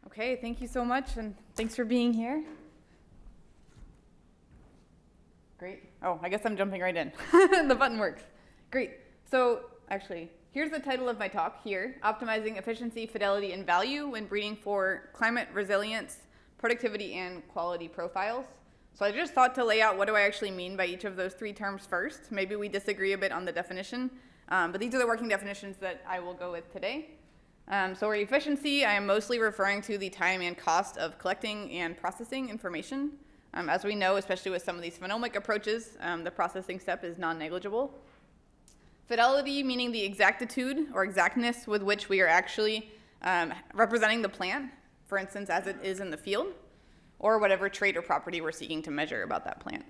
Okay, thank you so much, and thanks for being here. Great. Oh, I guess I'm jumping right in. The button works. Great. So, actually, here's the title of my talk here, Optimizing Efficiency, Fidelity, and Value when Breeding for Climate Resilience, Productivity, and Quality Profiles. So I just thought to lay out what do I actually mean by each of those three terms first. Maybe we disagree a bit on the definition, but these are the working definitions that I will go with today. So for efficiency, I am mostly referring to the time and cost of collecting and processing information. As we know, especially with some of these phenomic approaches, the processing step is non-negligible. Fidelity, meaning the exactitude or exactness with which we are actually representing the plant, for instance, as it is in the field, or whatever trait or property we're seeking to measure about that plant.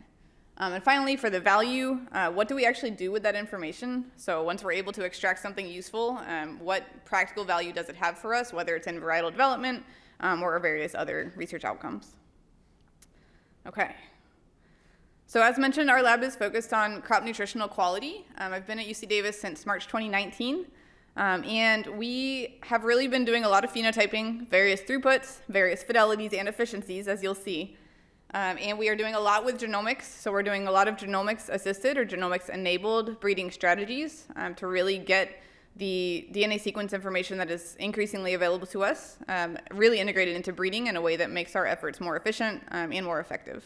And finally, for the value, what do we actually do with that information? So once we're able to extract something useful, what practical value does it have for us, whether it's in varietal development or various other research outcomes? Okay. So as mentioned, our lab is focused on crop nutritional quality. I've been at UC Davis since March 2019, and we have really been doing a lot of phenotyping, various throughputs, various fidelities and efficiencies, as you'll see. And we are doing a lot with genomics, so we're doing a lot of genomics-assisted or genomics-enabled breeding strategies to really get the DNA sequence information that is increasingly available to us, really integrated into breeding in a way that makes our efforts more efficient and more effective.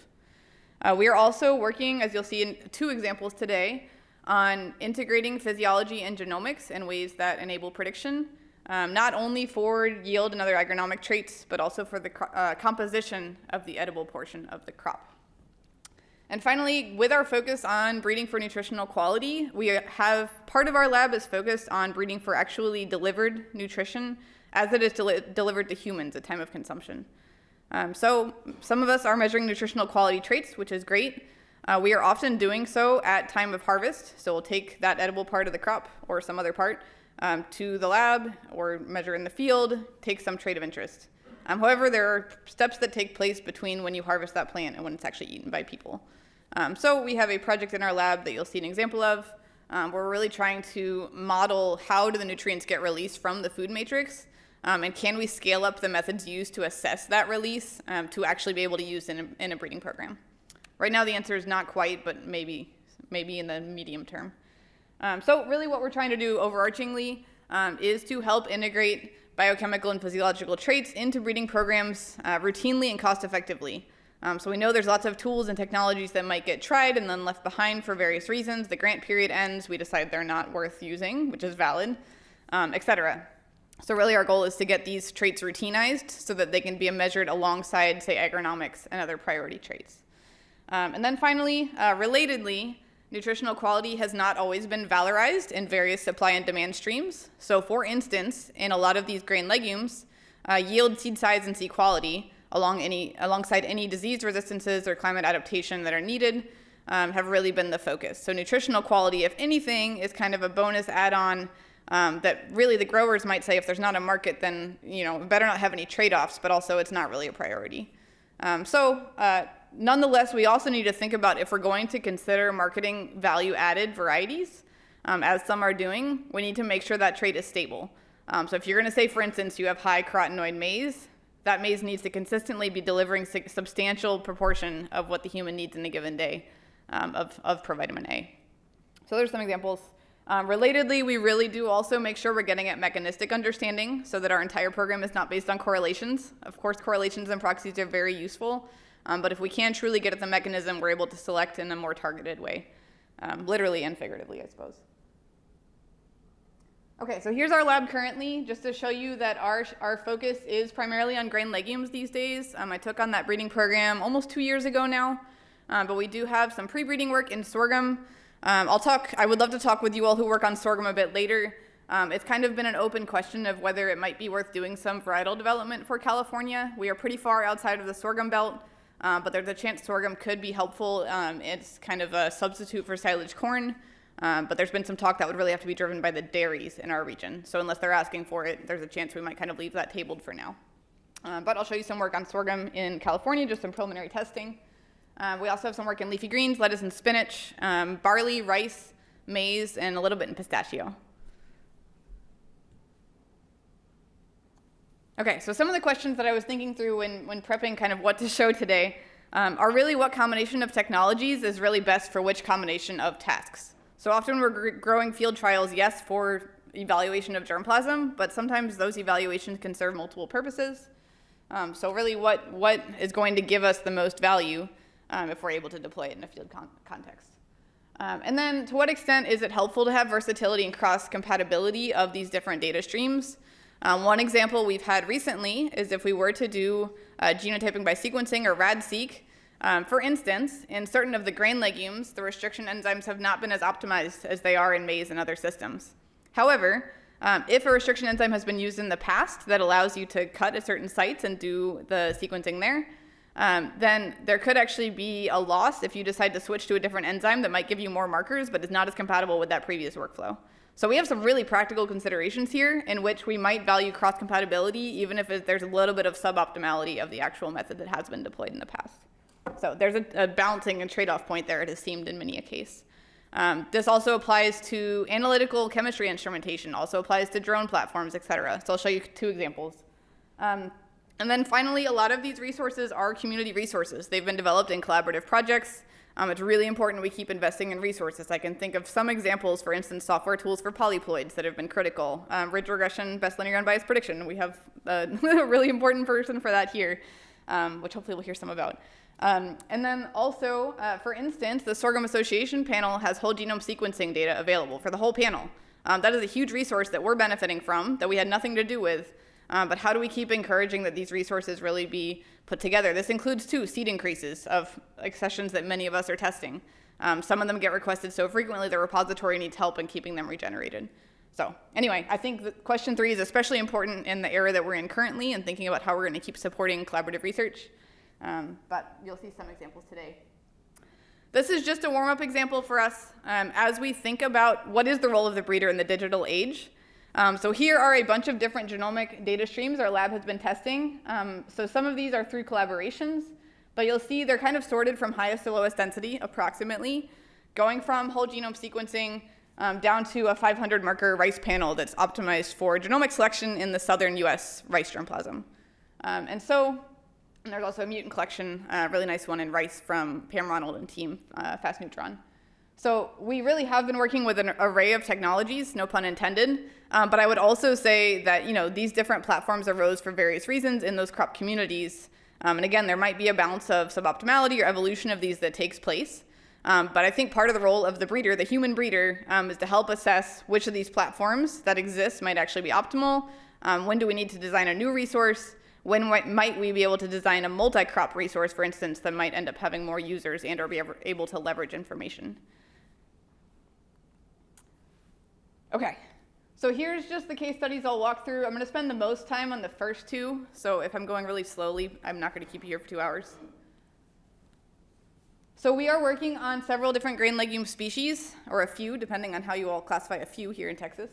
We are also working, as you'll see in two examples today, on integrating physiology and genomics in ways that enable prediction, not only for yield and other agronomic traits, but also for the composition of the edible portion of the crop. And finally, with our focus on breeding for nutritional quality, we have part of our lab is focused on breeding for actually delivered nutrition as it is delivered to humans at time of consumption. So some of us are measuring nutritional quality traits, which is great. We are often doing so at time of harvest, so we'll take that edible part of the crop or some other part to the lab or measure in the field, take some trait of interest. However, there are steps that take place between when you harvest that plant and when it's actually eaten by people. So we have a project in our lab that you'll see an example of, where we're really trying to model how do the nutrients get released from the food matrix, and can we scale up the methods used to assess that release to actually be able to use in a breeding program. Right now the answer is not quite, but maybe in the medium term. So really what we're trying to do overarchingly is to help integrate biochemical and physiological traits into breeding programs routinely and cost effectively. So we know there's lots of tools and technologies that might get tried and then left behind for various reasons. The grant period ends, we decide they're not worth using, which is valid, et cetera. So really our goal is to get these traits routinized so that they can be measured alongside, say, agronomics and other priority traits. And then finally, relatedly, nutritional quality has not always been valorized in various supply and demand streams. So for instance, in a lot of these grain legumes, yield, seed size, and seed quality alongside any disease resistances or climate adaptation that are needed have really been the focus. So nutritional quality, if anything, is kind of a bonus add-on that really the growers might say if there's not a market, then better not have any trade-offs, but also it's not really a priority. Nonetheless, we also need to think about if we're going to consider marketing value-added varieties, as some are doing, we need to make sure that trait is stable. So if you're going to say, for instance, you have high carotenoid maize, that maize needs to consistently be delivering substantial proportion of what the human needs in a given day of provitamin A. So there's some examples. Relatedly, we really do also make sure we're getting at mechanistic understanding so that our entire program is not based on correlations. Of course, correlations and proxies are very useful, but if we can truly get at the mechanism, we're able to select in a more targeted way, literally and figuratively, I suppose. Okay, so here's our lab currently, just to show you that our focus is primarily on grain legumes these days. I took on that breeding program almost 2 years ago now, but we do have some pre-breeding work in sorghum. I would love to talk with you all who work on sorghum a bit later. It's kind of been an open question of whether it might be worth doing some varietal development for California. We are pretty far outside of the sorghum belt, but there's a chance sorghum could be helpful. It's kind of a substitute for silage corn, but there's been some talk that would really have to be driven by the dairies in our region. So unless they're asking for it, there's a chance we might kind of leave that tabled for now. But I'll show you some work on sorghum in California, just some preliminary testing. We also have some work in leafy greens, lettuce and spinach, barley, rice, maize, and a little bit in pistachio. Okay, so some of the questions that I was thinking through when prepping kind of what to show today are really what combination of technologies is really best for which combination of tasks. So often we're growing field trials, yes, for evaluation of germplasm, but sometimes those evaluations can serve multiple purposes. So really what is going to give us the most value if we're able to deploy it in a field context. And then to what extent is it helpful to have versatility and cross-compatibility of these different data streams? One example we've had recently is if we were to do genotyping by sequencing or RAD-seq, for instance, in certain of the grain legumes, the restriction enzymes have not been as optimized as they are in maize and other systems. However, if a restriction enzyme has been used in the past that allows you to cut at certain sites and do the sequencing there, then there could actually be a loss if you decide to switch to a different enzyme that might give you more markers but is not as compatible with that previous workflow. So we have some really practical considerations here in which we might value cross-compatibility even if there's a little bit of suboptimality of the actual method that has been deployed in the past. So there's a balancing and trade-off point there, it has seemed in many a case. This also applies to analytical chemistry instrumentation, also applies to drone platforms, et cetera. So I'll show you two examples. And then finally, a lot of these resources are community resources. They've been developed in collaborative projects. It's really important we keep investing in resources. I can think of some examples, for instance, software tools for polyploids that have been critical. Ridge regression, best linear unbiased prediction. We have a really important person for that here, which hopefully we'll hear some about. And then also, for instance, the Sorghum Association panel has whole genome sequencing data available for the whole panel. That is a huge resource that we're benefiting from, that we had nothing to do with. But how do we keep encouraging that these resources really be put together? This includes, too, seed increases of accessions that many of us are testing. Some of them get requested so frequently the repository needs help in keeping them regenerated. So anyway, I think that question 3 is especially important in the era that we're in currently and thinking about how we're going to keep supporting collaborative research. But you'll see some examples today. This is just a warm-up example for us as we think about what is the role of the breeder in the digital age. So here are a bunch of different genomic data streams our lab has been testing. So some of these are through collaborations, but you'll see they're kind of sorted from highest to lowest density, approximately, going from whole genome sequencing down to a 500 marker rice panel that's optimized for genomic selection in the southern US rice germplasm. And there's also a mutant collection, a really nice one in rice from Pam Ronald and team, Fast Neutron. So we really have been working with an array of technologies, no pun intended, but I would also say that these different platforms arose for various reasons in those crop communities. And again, there might be a balance of suboptimality or evolution of these that takes place. But I think part of the role of the breeder, the human breeder, is to help assess which of these platforms that exist might actually be optimal. When do we need to design a new resource? When might we be able to design a multi-crop resource, for instance, that might end up having more users and or be able to leverage information? Okay, so here's just the case studies I'll walk through. I'm going to spend the most time on the first two, so if I'm going really slowly, I'm not going to keep you here for 2 hours. So we are working on several different grain legume species, or a few, depending on how you all classify a few here in Texas.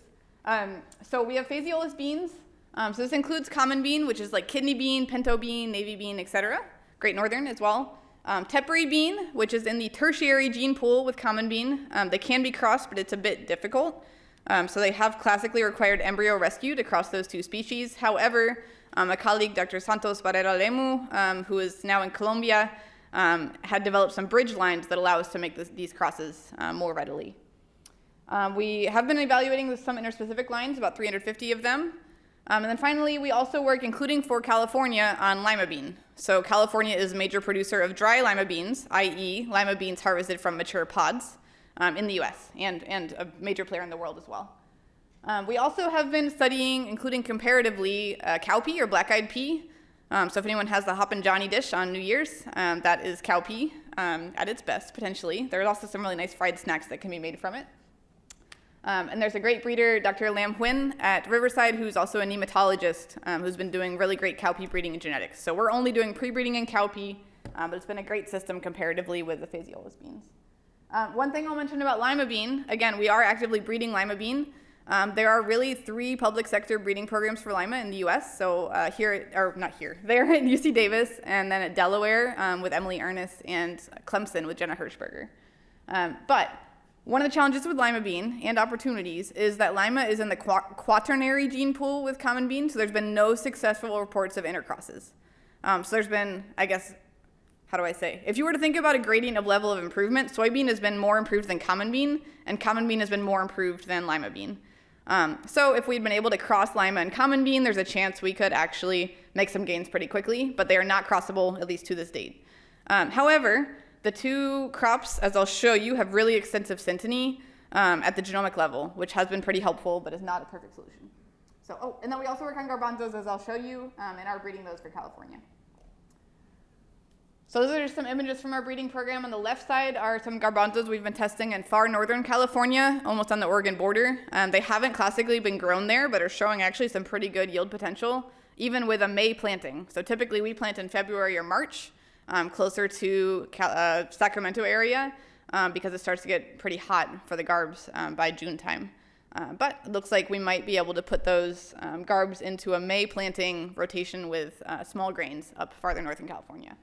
So we have phaseolus beans. So this includes common bean, which is like kidney bean, pinto bean, navy bean, etc. Great Northern as well. Tepary bean, which is in the tertiary gene pool with common bean. They can be crossed, but it's a bit difficult. So they have classically required embryo rescue to cross those two species. However, a colleague, Dr. Santos Barrera Lemu, who is now in Colombia, had developed some bridge lines that allow us to make these crosses more readily. We have been evaluating some interspecific lines, about 350 of them. And then finally, we also work, including for California, on lima bean. So California is a major producer of dry lima beans, i.e. lima beans harvested from mature pods in the US and a major player in the world as well. We also have been studying, including comparatively, cowpea or black-eyed pea. So if anyone has the Hoppin' Johnny dish on New Year's, that is cowpea at its best, potentially. There's also some really nice fried snacks that can be made from it. And there's a great breeder, Dr. Lam Huynh at Riverside, who's also a nematologist who's been doing really great cowpea breeding and genetics. So we're only doing pre-breeding in cowpea, but it's been a great system comparatively with the phaseolus beans. One thing I'll mention about lima bean, again, we are actively breeding lima bean. There are really 3 public sector breeding programs for lima in the US. So there at UC Davis, and then at Delaware with Emily Ernest, and Clemson with Jenna Hirschberger. But One of the challenges with lima bean and opportunities is that lima is in the quaternary gene pool with common bean, so there's been no successful reports of intercrosses. So there's been, I guess, how do I say? If you were to think about a gradient of level of improvement, soybean has been more improved than common bean, and common bean has been more improved than lima bean. So if we'd been able to cross lima and common bean, there's a chance we could actually make some gains pretty quickly, but they are not crossable, at least to this date. However, the two crops, as I'll show you, have really extensive synteny at the genomic level, which has been pretty helpful, but is not a perfect solution. So, and then we also work on garbanzos, as I'll show you, and are breeding those for California. So those are just some images from our breeding program. On the left side are some garbanzos we've been testing in far northern California, almost on the Oregon border. They haven't classically been grown there, but are showing actually some pretty good yield potential, even with a May planting. So typically we plant in February or March, closer to Sacramento area, because it starts to get pretty hot for the garbs by June time. But it looks like we might be able to put those garbs into a May planting rotation with small grains up farther north in California.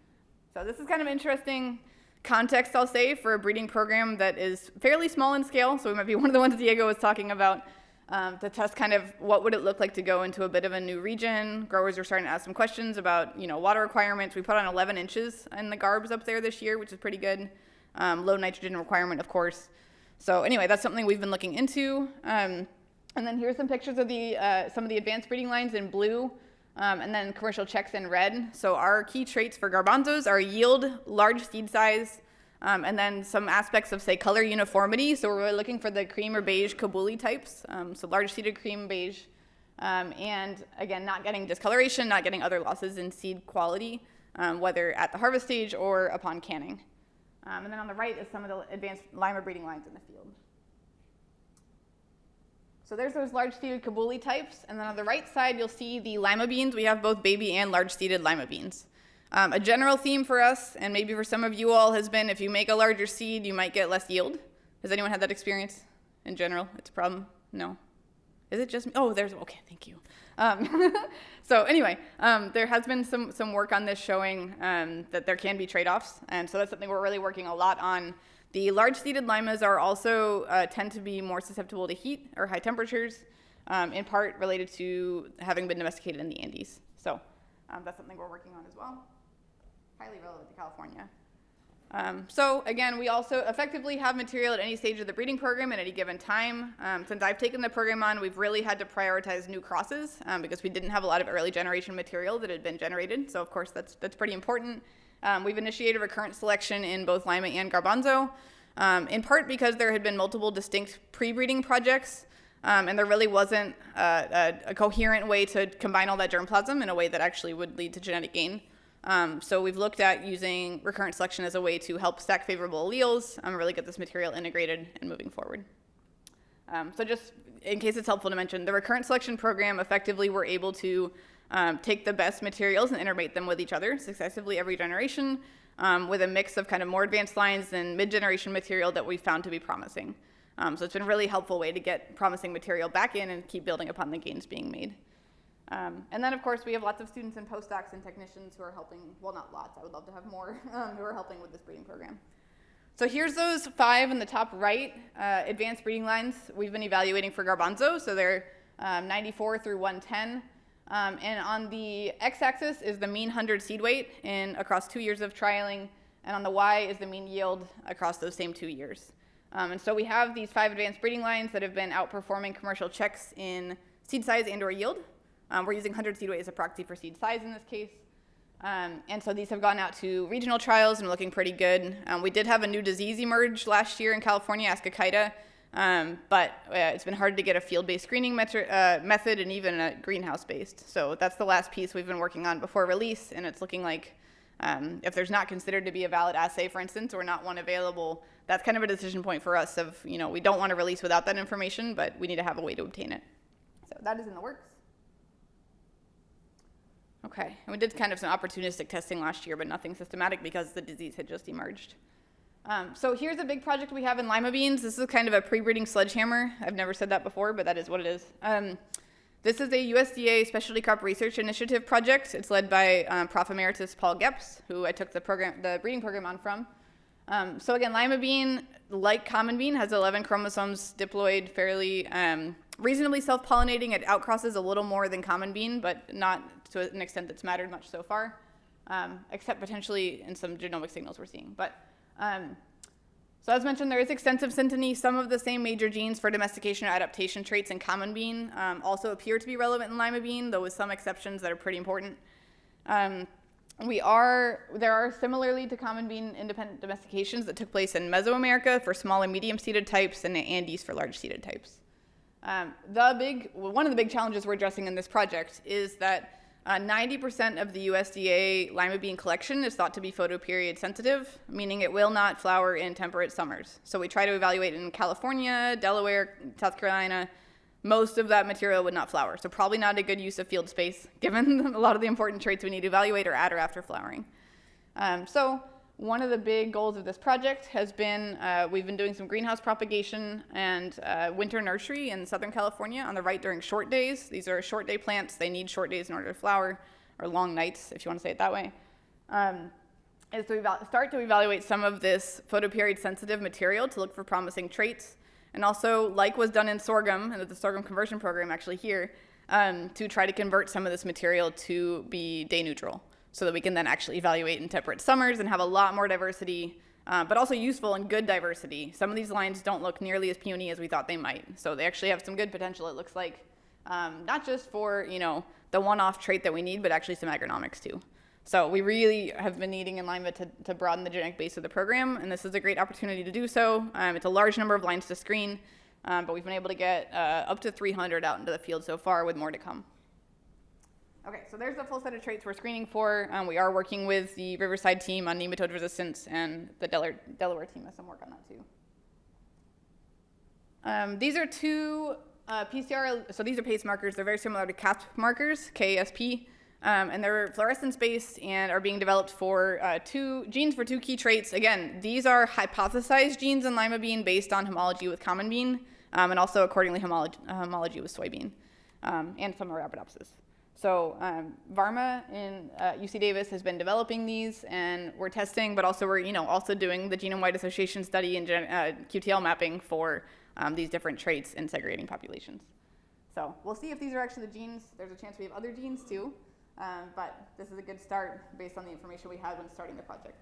So this is kind of interesting context, I'll say, for a breeding program that is fairly small in scale. So we might be one of the ones Diego was talking about to test kind of what would it look like to go into a bit of a new region. Growers are starting to ask some questions about, water requirements. We put on 11 inches in the garbs up there this year, which is pretty good. Low nitrogen requirement, of course. So anyway, that's something we've been looking into. And then here's some pictures of some of the advanced breeding lines in blue. And then commercial checks in red. So our key traits for garbanzos are yield, large seed size, and then some aspects of, say, color uniformity. So we're really looking for the cream or beige Kabuli types, so large seeded cream beige, and again, not getting discoloration, not getting other losses in seed quality, whether at the harvest stage or upon canning. And then on the right is some of the advanced lima breeding lines in the field. So there's those large-seeded Kabuli types, and then on the right side, you'll see the lima beans. We have both baby and large-seeded lima beans. A general theme for us, and maybe for some of you all, has been if you make a larger seed, you might get less yield. Has anyone had that experience in general? It's a problem? No? Is it just me? Oh, okay, thank you. So anyway, there has been some work on this showing that there can be trade-offs, and so that's something we're really working a lot on. The large-seeded limas are also tend to be more susceptible to heat or high temperatures, in part related to having been domesticated in the Andes. So that's something we're working on as well. Highly relevant to California. So again, we also effectively have material at any stage of the breeding program at any given time. Since I've taken the program on, we've really had to prioritize new crosses because we didn't have a lot of early generation material that had been generated. So of course that's pretty important. We've initiated recurrent selection in both lima and garbanzo, in part because there had been multiple distinct pre-breeding projects, and there really wasn't a coherent way to combine all that germplasm in a way that actually would lead to genetic gain. So we've looked at using recurrent selection as a way to help stack favorable alleles and really get this material integrated and moving forward. So just in case it's helpful to mention, the recurrent selection program, effectively we're able to take the best materials and integrate them with each other successively every generation with a mix of kind of more advanced lines and mid-generation material that we found to be promising. So it's been a really helpful way to get promising material back in and keep building upon the gains being made. And then, of course, we have lots of students and postdocs and technicians who are helping, well, not lots, I would love to have more, who are helping with this breeding program. So here's those 5 in the top right advanced breeding lines we've been evaluating for garbanzo. So they're 94 through 110. And on the x-axis is the mean 100 seed weight across 2 years of trialing, and on the y is the mean yield across those same 2 years. And so we have these 5 advanced breeding lines that have been outperforming commercial checks in seed size and or yield. We're using 100 seed weight as a proxy for seed size in this case. And so these have gone out to regional trials and are looking pretty good. We did have a new disease emerge last year in California, Ascochyta, but it's been hard to get a field-based screening method and even a greenhouse-based. So that's the last piece we've been working on before release, and it's looking like if there's not considered to be a valid assay, for instance, or not one available, that's kind of a decision point for us of, we don't want to release without that information, but we need to have a way to obtain it. So that is in the works. Okay, and we did kind of some opportunistic testing last year, but nothing systematic because the disease had just emerged. So here's a big project we have in lima beans. This is kind of a pre-breeding sledgehammer. I've never said that before, but that is what it is. This is a USDA Specialty Crop Research Initiative project. It's led by Prof. Emeritus Paul Gepps, who I took the breeding program on from. So again, lima bean, like common bean, has 11 chromosomes diploid, fairly reasonably self-pollinating. It outcrosses a little more than common bean, but not to an extent that's mattered much so far, except potentially in some genomic signals we're seeing. But so as mentioned, there is extensive synteny. Some of the same major genes for domestication or adaptation traits in common bean also appear to be relevant in lima bean, though with some exceptions that are pretty important. There are similarly to common bean independent domestications that took place in Mesoamerica for small and medium seeded types and the Andes for large seeded types. One of the big challenges we're addressing in this project is that 90% of the USDA lima bean collection is thought to be photoperiod sensitive, meaning it will not flower in temperate summers. So we try to evaluate in California, Delaware, South Carolina. Most of that material would not flower, so probably not a good use of field space, given a lot of the important traits we need to evaluate are at or after flowering. So one of the big goals of this project has been, we've been doing some greenhouse propagation and winter nursery in Southern California on the right during short days. These are short day plants. They need short days in order to flower, or long nights, if you want to say it that way. Is to start to evaluate some of this photoperiod sensitive material to look for promising traits. And also, like was done in sorghum, and the sorghum conversion program actually here, to try to convert some of this material to be day neutral, so that we can then actually evaluate in temperate summers and have a lot more diversity, but also useful and good diversity. Some of these lines don't look nearly as puny as we thought they might, so they actually have some good potential, it looks like, not just for the one-off trait that we need, but actually some agronomics too. So we really have been needing in lima to broaden the genetic base of the program, and this is a great opportunity to do so. It's a large number of lines to screen, but we've been able to get up to 300 out into the field so far, with more to come. Okay, so there's the full set of traits we're screening for. We are working with the Riverside team on nematode resistance, and the Delaware team has some work on that too. These are two PCR, so these are PACE markers. They're very similar to CASP markers, KASP. And they're fluorescence-based and are being developed for two key traits. Again, these are hypothesized genes in lima bean based on homology with common bean, and also accordingly homology with soybean, and some Arabidopsis. So Varma in UC Davis has been developing these, and we're testing, but also we're also doing the genome-wide association study and QTL mapping for these different traits in segregating populations. So we'll see if these are actually the genes. There's a chance we have other genes too. But this is a good start based on the information we had when starting the project.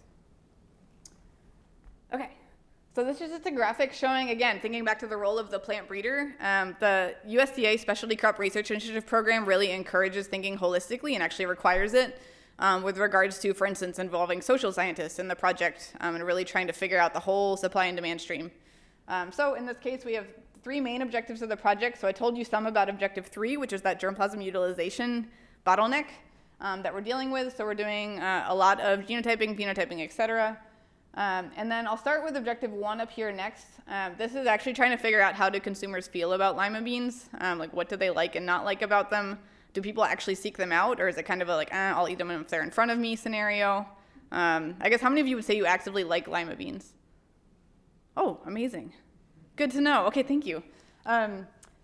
Okay, so this is just a graphic showing, again, thinking back to the role of the plant breeder. The USDA Specialty Crop Research Initiative program really encourages thinking holistically and actually requires it with regards to, for instance, involving social scientists in the project and really trying to figure out the whole supply and demand stream. So in this case, we have three main objectives of the project. So I told you some about objective 3, which is that germplasm utilization bottleneck that we're dealing with. So we're doing a lot of genotyping, phenotyping, et cetera. And then I'll start with objective 1 up here next. This is actually trying to figure out how do consumers feel about lima beans, like what do they like and not like about them? Do people actually seek them out, or is it kind of a like, I'll eat them if they're in front of me scenario? I guess how many of you would say you actively like lima beans? Oh, amazing. Good to know. Okay, thank you.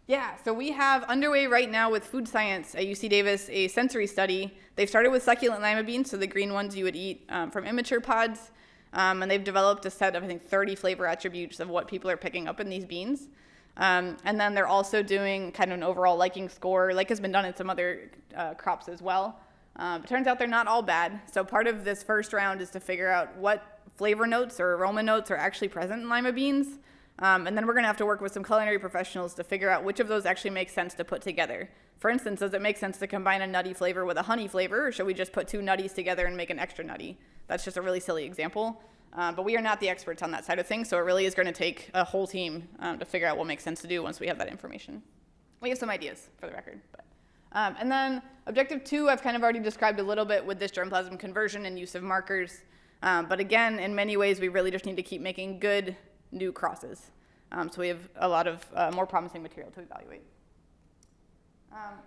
Yeah, so we have underway right now with food science at UC Davis a sensory study. They've started with succulent lima beans, so the green ones you would eat from immature pods. And they've developed a set of, I think, 30 flavor attributes of what people are picking up in these beans. And then they're also doing kind of an overall liking score, like has been done in some other crops as well. It turns out they're not all bad. So part of this first round is to figure out what flavor notes or aroma notes are actually present in lima beans. And then we're going to have to work with some culinary professionals to figure out which of those actually makes sense to put together. For instance, does it make sense to combine a nutty flavor with a honey flavor, or should we just put two nutties together and make an extra nutty? That's just a really silly example. But we are not the experts on that side of things, so it really is going to take a whole team to figure out what makes sense to do once we have that information. We have some ideas, for the record. But. And then objective 2, I've kind of already described a little bit with this germplasm conversion and use of markers. But again, in many ways, we really just need to keep making good new crosses. So we have a lot of more promising material to evaluate.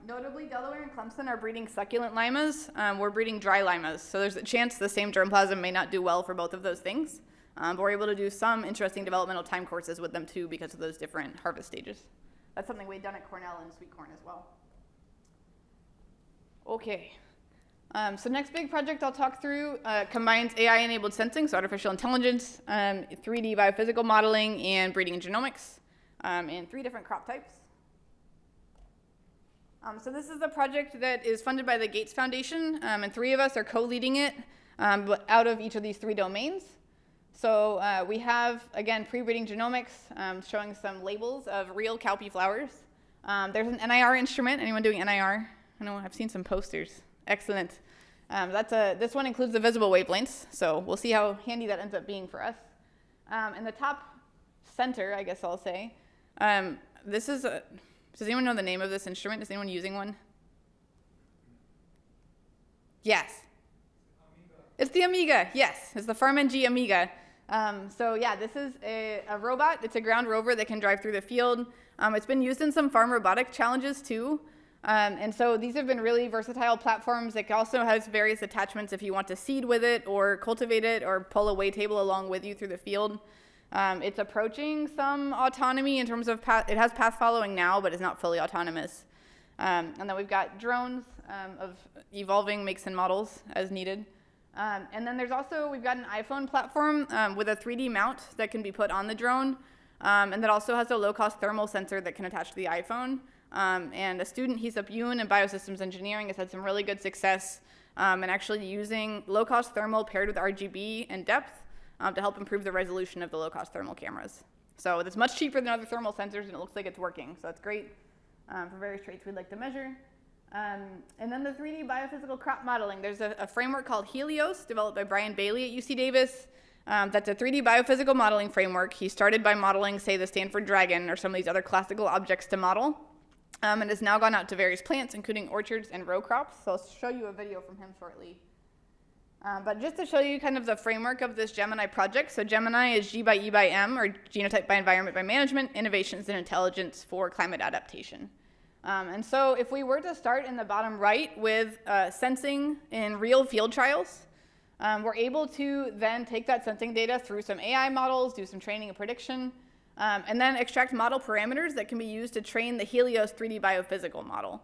Notably, Delaware and Clemson are breeding succulent limas. We're breeding dry limas. So there's a chance the same germplasm may not do well for both of those things. But we're able to do some interesting developmental time courses with them too because of those different harvest stages. That's something we've done at Cornell and sweet corn as well. Okay. So next big project I'll talk through combines AI-enabled sensing, so artificial intelligence, 3D biophysical modeling, and breeding and genomics in 3 different crop types. So this is a project that is funded by the Gates Foundation, and 3 of us are co-leading it but out of each of these 3 domains. So we have, again, pre-breeding genomics, showing some labels of real cowpea flowers. There's an NIR instrument. Anyone doing NIR? I know I've seen some posters. Excellent. This one includes the visible wavelengths, so we'll see how handy that ends up being for us. In the top center, I guess I'll say, this is a, does anyone know the name of this instrument? Is anyone using one? Yes. It's the Amiga, yes. It's the FarmNG Amiga. So yeah, this is a robot. It's a ground rover that can drive through the field. It's been used in some farm robotic challenges too. And so these have been really versatile platforms. It also has various attachments if you want to seed with it or cultivate it or pull a weigh table along with you through the field. It's approaching some autonomy in terms of it has path following now, but it's not fully autonomous. And then we've got drones of evolving makes and models as needed. And then we've got an iPhone platform with a 3D mount that can be put on the drone. And that also has a low-cost thermal sensor that can attach to the iPhone. And a student, he's up Yoon in biosystems engineering, has had some really good success in actually using low-cost thermal paired with RGB and depth to help improve the resolution of the low-cost thermal cameras. So it's much cheaper than other thermal sensors, and it looks like it's working. So that's great for various traits we'd like to measure. And then the 3D biophysical crop modeling. There's a framework called Helios, developed by Brian Bailey at UC Davis. That's a 3D biophysical modeling framework. He started by modeling, say, the Stanford dragon or some of these other classical objects to model. And has now gone out to various plants, including orchards and row crops. So I'll show you a video from him shortly. But just to show you kind of the framework of this Gemini project. So Gemini is G by E by M, or genotype by environment by management, innovations in intelligence for climate adaptation. And so if we were to start in the bottom right with sensing in real field trials, we're able to then take that sensing data through some AI models, do some training and prediction, and then extract model parameters that can be used to train the Helios 3D biophysical model.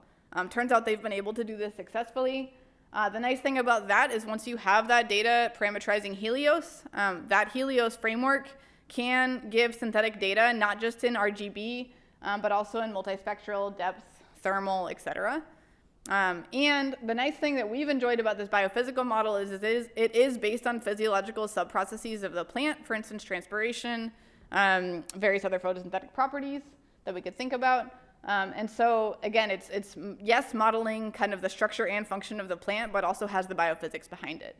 Turns out they've been able to do this successfully. The nice thing about that is once you have that data parameterizing Helios, that Helios framework can give synthetic data not just in RGB, but also in multispectral, depth, thermal, etc. And the nice thing that we've enjoyed about this biophysical model is it is based on physiological subprocesses of the plant, for instance, transpiration, various other photosynthetic properties that we could think about. And so, again, it's yes, modeling kind of the structure and function of the plant, but also has the biophysics behind it.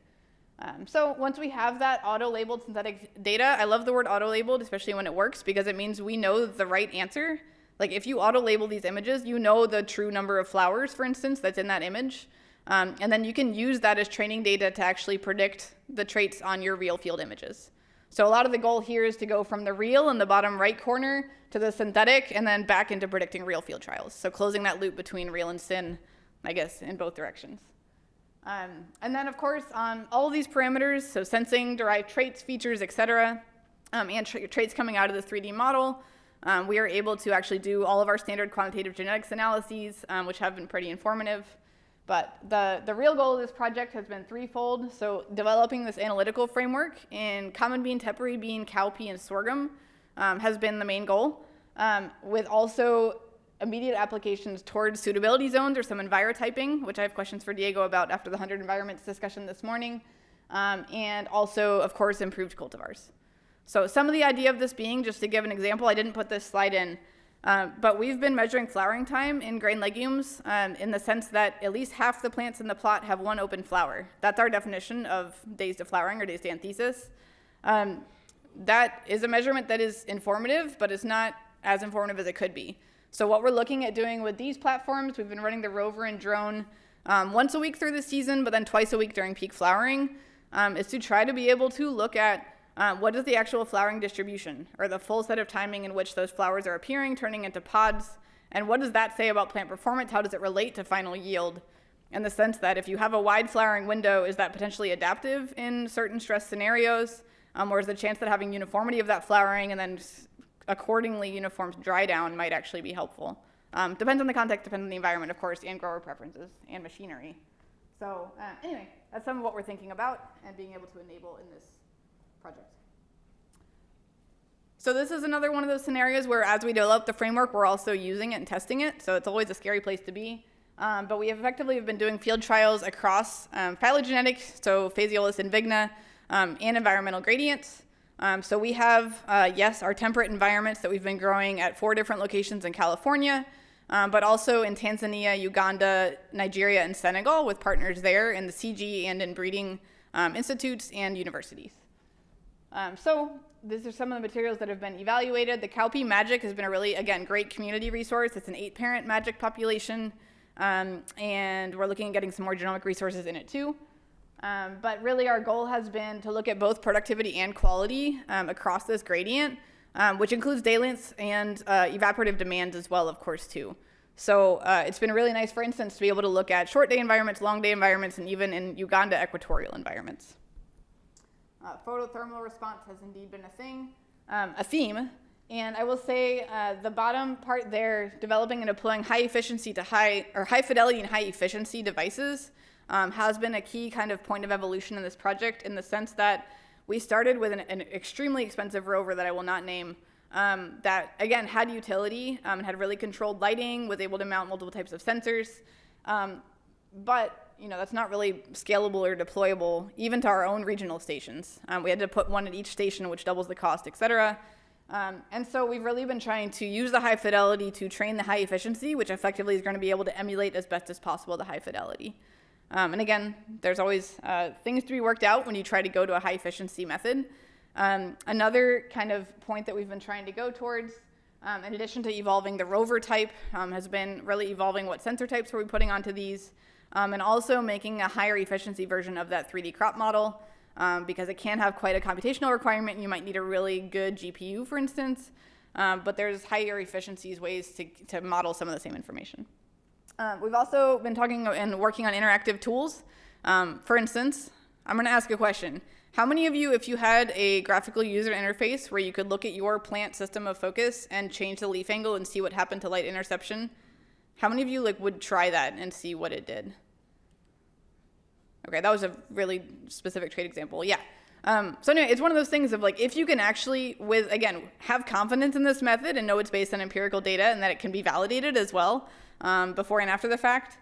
So once we have that auto-labeled synthetic data, I love the word auto-labeled, especially when it works, because it means we know the right answer. Like if you auto-label these images, you know the true number of flowers, for instance, that's in that image. And then you can use that as training data to actually predict the traits on your real field images. So a lot of the goal here is to go from the real in the bottom right corner to the synthetic and then back into predicting real field trials. So closing that loop between real and syn, I guess, in both directions. And then, of course, on all of these parameters, so sensing, derived traits, features, et cetera, and traits coming out of this 3D model, we are able to actually do all of our standard quantitative genetics analyses, which have been pretty informative. But the real goal of this project has been threefold. So developing this analytical framework in common bean, tepary bean, cowpea, and sorghum has been the main goal, with also immediate applications towards suitability zones or some envirotyping, which I have questions for Diego about after the 100 environments discussion this morning, and also, of course, improved cultivars. So some of the idea of this being, just to give an example, I didn't put this slide in, but we've been measuring flowering time in grain legumes in the sense that at least half the plants in the plot have one open flower. That's our definition of days to flowering or days to anthesis. That is a measurement that is informative, but it's not as informative as it could be. So what we're looking at doing with these platforms, we've been running the rover and drone once a week through the season, but then twice a week during peak flowering, is to try to be able to look at what is the actual flowering distribution, or the full set of timing in which those flowers are appearing, turning into pods, and what does that say about plant performance? How does it relate to final yield? In the sense that if you have a wide flowering window, is that potentially adaptive in certain stress scenarios? Or is the chance that having uniformity of that flowering and then accordingly uniform dry down might actually be helpful? Depends on the context, depends on the environment, of course, and grower preferences and machinery. So anyway, that's some of what we're thinking about and being able to enable in this project. So this is another one of those scenarios where as we develop the framework, we're also using it and testing it. So it's always a scary place to be. But we have effectively been doing field trials across phylogenetics, so Phaseolus invigna, and environmental gradients. So we have, yes, our temperate environments that we've been growing at 4 different locations in California, but also in Tanzania, Uganda, Nigeria, and Senegal with partners there in the CG and in breeding institutes and universities. So these are some of the materials that have been evaluated. The cowpea magic has been a really, again, great community resource. It's an 8-parent magic population, and we're looking at getting some more genomic resources in it too. But really our goal has been to look at both productivity and quality across this gradient, which includes day lengths and evaporative demand as well, of course, too. So it's been really nice, for instance, to be able to look at short day environments, long day environments, and even in Uganda equatorial environments. Photothermal response has indeed been a theme. And I will say the bottom part there, developing and deploying high efficiency to high fidelity and high efficiency devices has been a key kind of point of evolution in this project, in the sense that we started with an extremely expensive rover that I will not name, that again had utility, had really controlled lighting, was able to mount multiple types of sensors, but that's not really scalable or deployable even to our own regional stations. We had to put one at each station, which doubles the cost, et cetera. And so we've really been trying to use the high fidelity to train the high efficiency, which effectively is going to be able to emulate as best as possible the high fidelity. And again, there's always things to be worked out when you try to go to a high efficiency method. Another kind of point that we've been trying to go towards, in addition to evolving the rover type, has been really evolving what sensor types are we putting onto these, and also making a higher efficiency version of that 3D crop model, because it can have quite a computational requirement, and you might need a really good GPU, for instance, but there's higher efficiencies ways to model some of the same information. We've also been talking and working on interactive tools. For instance, I'm going to ask a question. How many of you, if you had a graphical user interface where you could look at your plant system of focus and change the leaf angle and see what happened to light interception, how many of you would try that and see what it did? Okay, that was a really specific trait example. Yeah. So anyway, it's one of those things of if you can actually, have confidence in this method and know it's based on empirical data and that it can be validated as well, before and after the fact.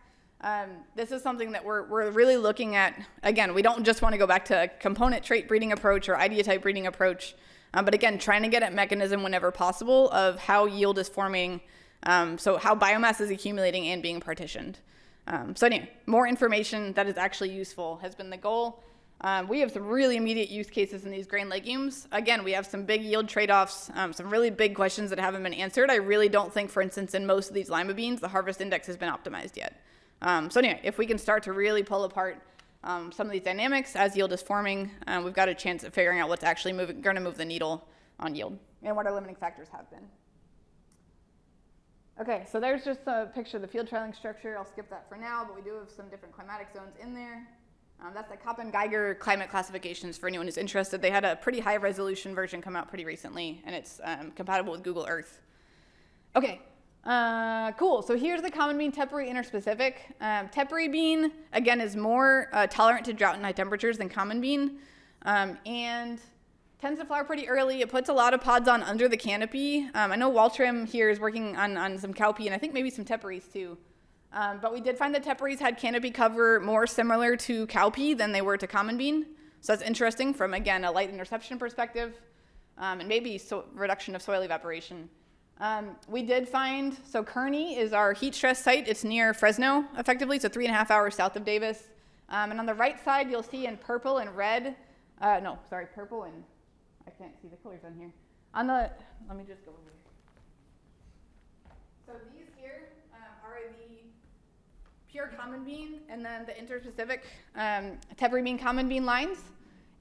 This is something that we're really looking at. Again, we don't just want to go back to a component trait breeding approach or idiotype breeding approach, but again, trying to get at mechanism whenever possible of how yield is forming, so how biomass is accumulating and being partitioned. So anyway, more information that is actually useful has been the goal. We have some really immediate use cases in these grain legumes. Again, we have some big yield trade-offs, some really big questions that haven't been answered. I really don't think, for instance, in most of these lima beans, the harvest index has been optimized yet. So anyway, if we can start to really pull apart some of these dynamics as yield is forming, we've got a chance at figuring out what's actually going to move the needle on yield and what our limiting factors have been. Okay, so there's just a picture of the field trialing structure. I'll skip that for now, but we do have some different climatic zones in there. That's the Koppen-Geiger climate classifications for anyone who's interested. They had a pretty high resolution version come out pretty recently, and it's compatible with Google Earth. Okay, cool. So here's the common bean tepary interspecific. Tepary bean, again, is more tolerant to drought and high temperatures than common bean, and tends to flower pretty early. It puts a lot of pods on under the canopy. I know Waltram here is working on some cowpea, and I think maybe some teparies too. But we did find that teparies had canopy cover more similar to cowpea than they were to common bean. So that's interesting from, again, a light interception perspective, and maybe reduction of soil evaporation. We did find, so Kearney is our heat stress site. It's near Fresno, effectively, so 3.5 hours south of Davis. And on the right side, you'll see in purple and red, purple and, I can't see the colors on here. Let me just go over here. So these here are the pure common bean, and then the interspecific tepary bean common bean lines.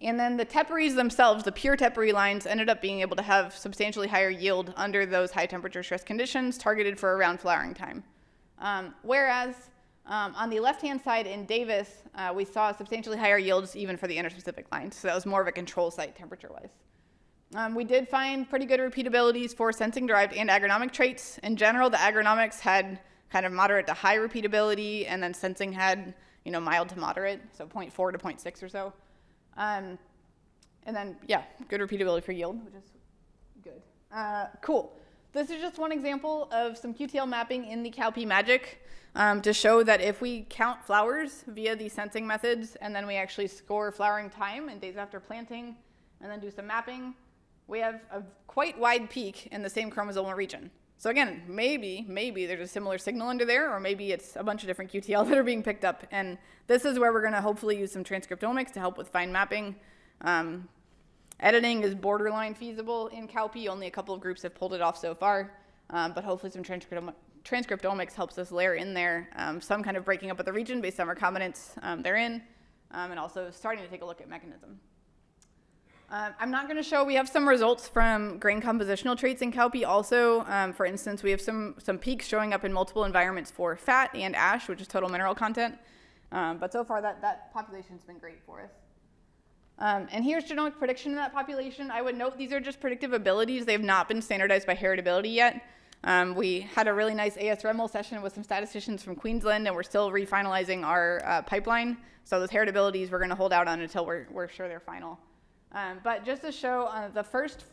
And then the teparies themselves, the pure tepary lines, ended up being able to have substantially higher yield under those high temperature stress conditions targeted for around flowering time. Whereas on the left-hand side in Davis, we saw substantially higher yields even for the interspecific lines. So that was more of a control site temperature-wise. We did find pretty good repeatabilities for sensing-derived and agronomic traits. In general, the agronomics had kind of moderate to high repeatability, and then sensing had, mild to moderate, so 0.4 to 0.6 or so. And then, yeah, good repeatability for yield, which is good. Cool. This is just one example of some QTL mapping in the cowpea magic to show that if we count flowers via these sensing methods, and then we actually score flowering time and days after planting, and then do some mapping, we have a quite wide peak in the same chromosomal region. So again, maybe there's a similar signal under there, or maybe it's a bunch of different QTL that are being picked up. And this is where we're going to hopefully use some transcriptomics to help with fine mapping. Editing is borderline feasible in cowpea. Only a couple of groups have pulled it off so far, but hopefully some transcriptomics helps us layer in there some kind of breaking up of the region based on recombinants they're in, and also starting to take a look at mechanism. I'm not going to show, we have some results from grain compositional traits in cowpea also. For instance, we have some peaks showing up in multiple environments for fat and ash, which is total mineral content. But so far that population's been great for us. And here's genomic prediction in that population. I would note these are just predictive abilities. They have not been standardized by heritability yet. We had a really nice ASREML session with some statisticians from Queensland, and we're still refinalizing our pipeline. So those heritabilities we're going to hold out on until we're sure they're final. But just to show the first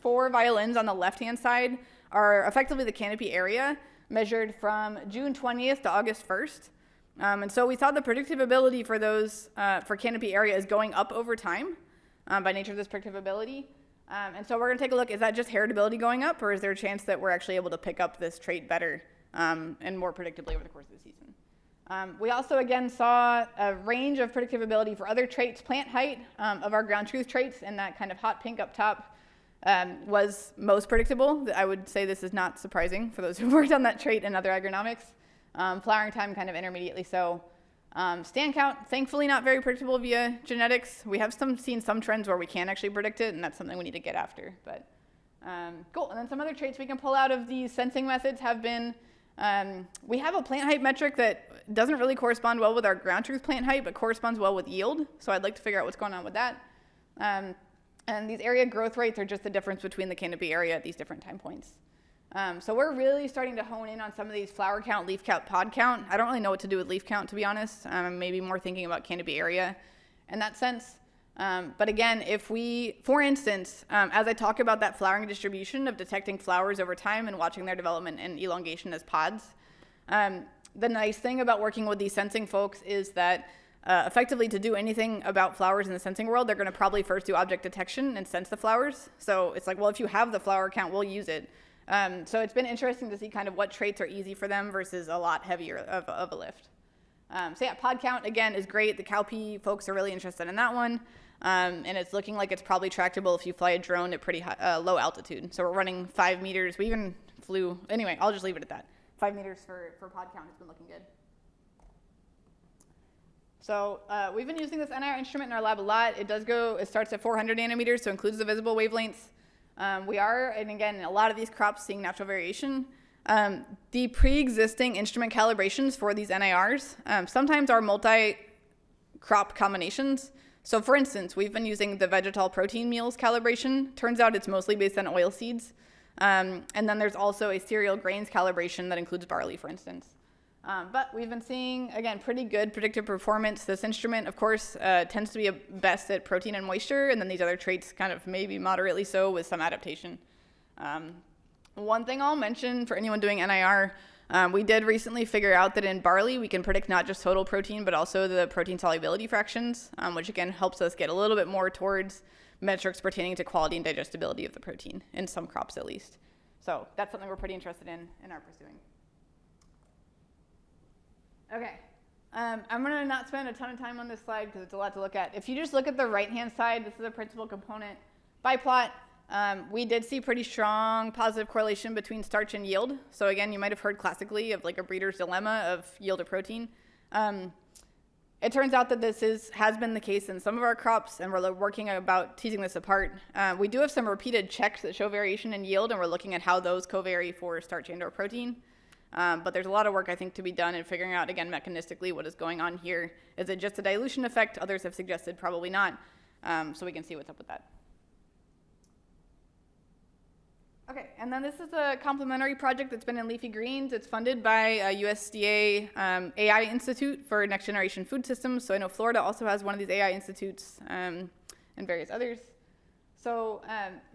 four violins on the left-hand side are effectively the canopy area measured from June 20th to August 1st. And so we saw the predictive ability for those, for canopy area is going up over time by nature of this predictive ability. And so we're going to take a look, is that just heritability going up, or is there a chance that we're actually able to pick up this trait better and more predictably over the course of the season? We also, again, saw a range of predictive ability for other traits. Plant height of our ground truth traits, and that kind of hot pink up top was most predictable. I would say this is not surprising for those who worked on that trait and other agronomics. Flowering time kind of intermediately so. Stand count, thankfully not very predictable via genetics. We have seen some trends where we can actually predict it, and that's something we need to get after. But cool, and then some other traits we can pull out of these sensing methods have been, we have a plant height metric that doesn't really correspond well with our ground truth plant height, but corresponds well with yield. So I'd like to figure out what's going on with that. And these area growth rates are just the difference between the canopy area at these different time points. So we're really starting to hone in on some of these flower count, leaf count, pod count. I don't really know what to do with leaf count, to be honest. Maybe more thinking about canopy area in that sense. But again, if we, for instance, as I talk about that flowering distribution of detecting flowers over time and watching their development and elongation as pods, the nice thing about working with these sensing folks is that effectively to do anything about flowers in the sensing world, they're going to probably first do object detection and sense the flowers. So it's like, well, if you have the flower count, we'll use it. So it's been interesting to see kind of what traits are easy for them versus a lot heavier of a lift. So yeah, pod count, again, is great. The cowpea folks are really interested in that one. And it's looking like it's probably tractable if you fly a drone at pretty high, low altitude. So we're running 5 meters. We even flew, anyway, I'll just leave it at that. 5 meters for pod count has been looking good. So we've been using this NIR instrument in our lab a lot. It starts at 400 nanometers, so includes the visible wavelengths. We are, and again, in a lot of these crops, seeing natural variation. The pre-existing instrument calibrations for these NIRs sometimes are multi-crop combinations. So for instance, we've been using the vegetal protein meals calibration. Turns out it's mostly based on oil seeds. And then there's also a cereal grains calibration that includes barley, for instance. But we've been seeing, again, pretty good predictive performance. This instrument, of course, tends to be best at protein and moisture, and then these other traits kind of maybe moderately so with some adaptation. One thing I'll mention for anyone doing NIR, we did recently figure out that in barley, we can predict not just total protein, but also the protein solubility fractions, which again helps us get a little bit more towards metrics pertaining to quality and digestibility of the protein, in some crops at least. So that's something we're pretty interested in our pursuing. Okay, I'm going to not spend a ton of time on this slide because it's a lot to look at. If you just look at the right-hand side, this is a principal component biplot. We did see pretty strong positive correlation between starch and yield. So again, you might have heard classically of like a breeder's dilemma of yield or protein. It turns out that this has been the case in some of our crops, and we're working about teasing this apart. We do have some repeated checks that show variation in yield, and we're looking at how those covary for starch and or protein. But there's a lot of work, I think, to be done in figuring out, again, mechanistically what is going on here. Is it just a dilution effect? Others have suggested probably not. So we can see what's up with that. Okay, and then this is a complementary project that's been in leafy greens. It's funded by USDA AI Institute for Next Generation Food Systems. So I know Florida also has one of these AI institutes and various others. So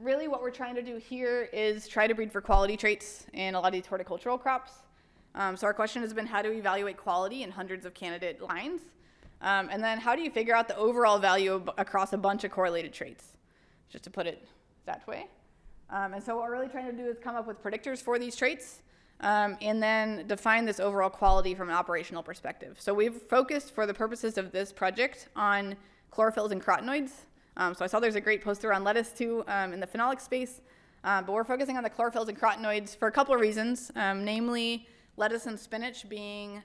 really what we're trying to do here is try to breed for quality traits in a lot of these horticultural crops. So our question has been, how do we evaluate quality in hundreds of candidate lines? And then how do you figure out the overall value across a bunch of correlated traits, just to put it that way. And so what we're really trying to do is come up with predictors for these traits and then define this overall quality from an operational perspective. So we've focused for the purposes of this project on chlorophylls and carotenoids. So I saw there's a great poster on lettuce too in the phenolic space, but we're focusing on the chlorophylls and carotenoids for a couple of reasons, namely lettuce and spinach being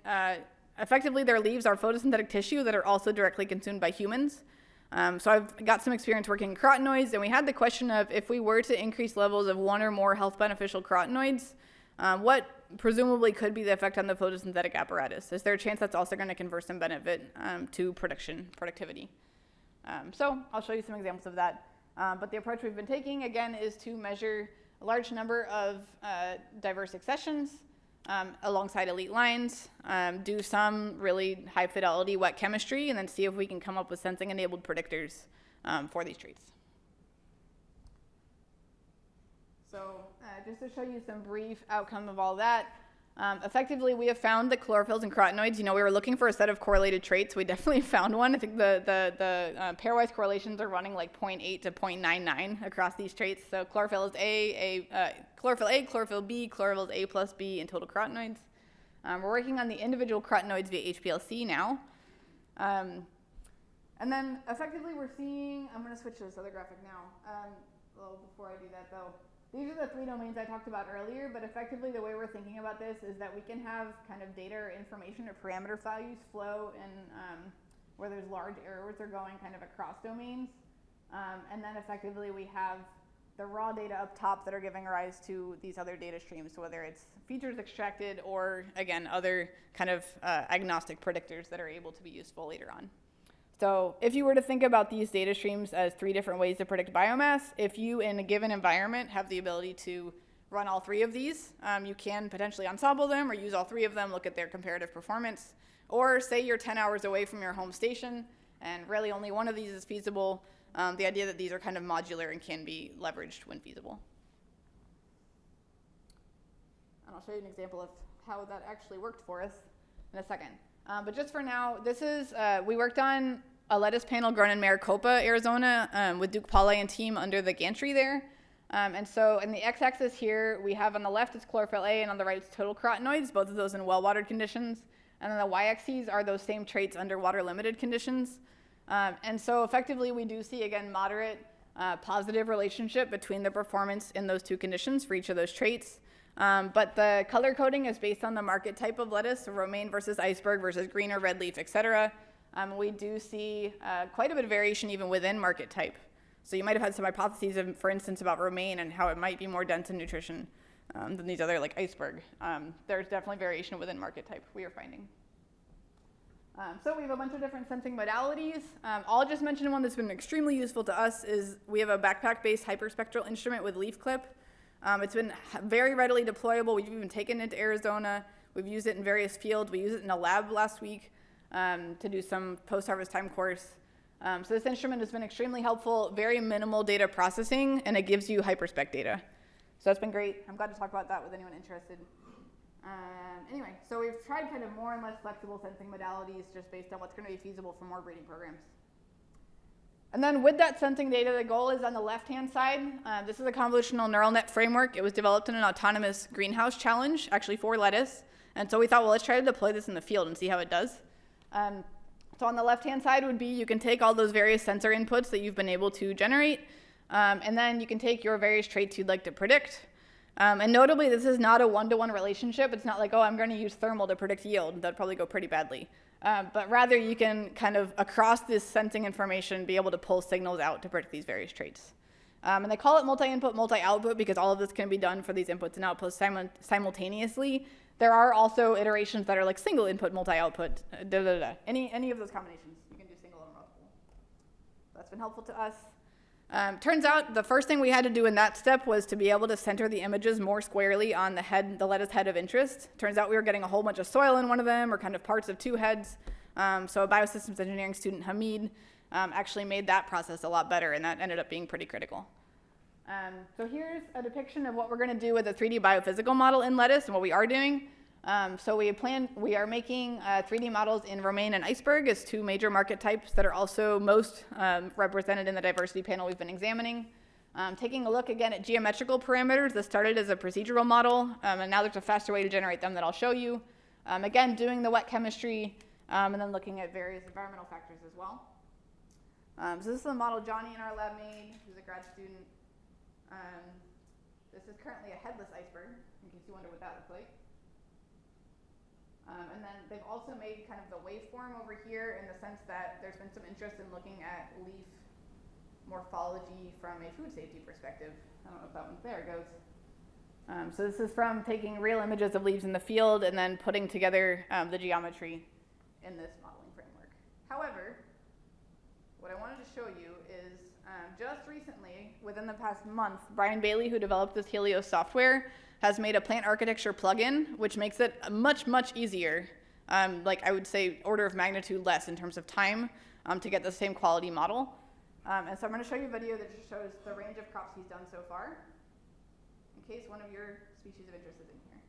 effectively their leaves are photosynthetic tissue that are also directly consumed by humans. So I've got some experience working in carotenoids, and we had the question of if we were to increase levels of one or more health beneficial carotenoids, what presumably could be the effect on the photosynthetic apparatus? Is there a chance that's also going to confer some benefit to productivity? So I'll show you some examples of that. But the approach we've been taking, again, is to measure a large number of diverse accessions alongside elite lines, do some really high fidelity wet chemistry, and then see if we can come up with sensing enabled predictors for these traits. So just to show you some brief outcome of all that, effectively we have found that chlorophylls and carotenoids, we were looking for a set of correlated traits. We definitely found one. I think the pairwise correlations are running like 0.8 to 0.99 across these traits. So chlorophyll is chlorophyll A, chlorophyll B, chlorophyll is A plus B in total carotenoids. We're working on the individual carotenoids via HPLC now. And then effectively we're seeing, I'm going to switch to this other graphic now. Well, before I do that though, these are the three domains I talked about earlier, but effectively the way we're thinking about this is that we can have kind of data or information or parameter values flow in where there's large errors are going kind of across domains. And then effectively we have the raw data up top that are giving rise to these other data streams, so whether it's features extracted or, again, other kind of agnostic predictors that are able to be useful later on. So if you were to think about these data streams as three different ways to predict biomass, if you in a given environment have the ability to run all three of these, you can potentially ensemble them or use all three of them, look at their comparative performance. Or say you're 10 hours away from your home station and really only one of these is feasible, the idea that these are kind of modular and can be leveraged when feasible. And I'll show you an example of how that actually worked for us in a second. But just for now, this is, we worked on a lettuce panel grown in Maricopa, Arizona, with Duke Paulé and team under the gantry there. And so in the x-axis here, we have on the left it's chlorophyll A, and on the right it's total carotenoids, both of those in well-watered conditions. And then the y-axes are those same traits under water-limited conditions. And so effectively we do see, again, moderate positive relationship between the performance in those two conditions for each of those traits. But the color coding is based on the market type of lettuce, so romaine versus iceberg versus green or red leaf, et cetera. We do see quite a bit of variation even within market type. So you might have had some hypotheses, for instance, about romaine and how it might be more dense in nutrition than these other, like iceberg. There's definitely variation within market type we are finding. So we have a bunch of different sensing modalities. I'll just mention one that's been extremely useful to us is we have a backpack-based hyperspectral instrument with leaf clip. It's been very readily deployable. We've even taken it to Arizona. We've used it in various fields. We used it in a lab last week to do some post-harvest time course. So this instrument has been extremely helpful, very minimal data processing, and it gives you hyperspec data. So that's been great. I'm glad to talk about that with anyone interested. Anyway, so we've tried kind of more and less flexible sensing modalities just based on what's going to be feasible for more breeding programs. And then with that sensing data, the goal is on the left-hand side. This is a convolutional neural net framework. It was developed in an autonomous greenhouse challenge, actually for lettuce. And so we thought, well, let's try to deploy this in the field and see how it does. So on the left-hand side would be you can take all those various sensor inputs that you've been able to generate, and then you can take your various traits you'd like to predict. And notably, this is not a one-to-one relationship. It's not like, oh, I'm going to use thermal to predict yield. That'd probably go pretty badly. But rather, you can kind of, across this sensing information, be able to pull signals out to predict these various traits. And they call it multi-input, multi-output because all of this can be done for these inputs and outputs simultaneously. There are also iterations that are like single input, multi-output, Any of those combinations. You can do single or multiple. That's been helpful to us. Turns out the first thing we had to do in that step was to be able to center the images more squarely on the lettuce head of interest. Turns out we were getting a whole bunch of soil in one of them, or kind of parts of two heads. So a biosystems engineering student, Hamid, actually made that process a lot better, and that ended up being pretty critical. So here's a depiction of what we're going to do with a 3D biophysical model in lettuce and what we are doing. So we are making 3D models in romaine and iceberg as two major market types that are also most represented in the diversity panel we've been examining. Taking a look again at geometrical parameters. This started as a procedural model, and now there's a faster way to generate them that I'll show you. Again, doing the wet chemistry, and then looking at various environmental factors as well. So this is a model Johnny in our lab made, who's a grad student. This is currently a headless iceberg, in case you wonder what that looks like. And then they've also made kind of the waveform over here in the sense that there's been some interest in looking at leaf morphology from a food safety perspective. I don't know if that one there goes. So this is from taking real images of leaves in the field and then putting together the geometry in this modeling framework. However, what I wanted to show you is just recently, within the past month, Brian Bailey, who developed this Helios software, has made a plant architecture plugin, which makes it much, much easier, like I would say order of magnitude less in terms of time to get the same quality model. And so I'm going to show you a video that just shows the range of crops he's done so far, in case one of your species of interest is in here.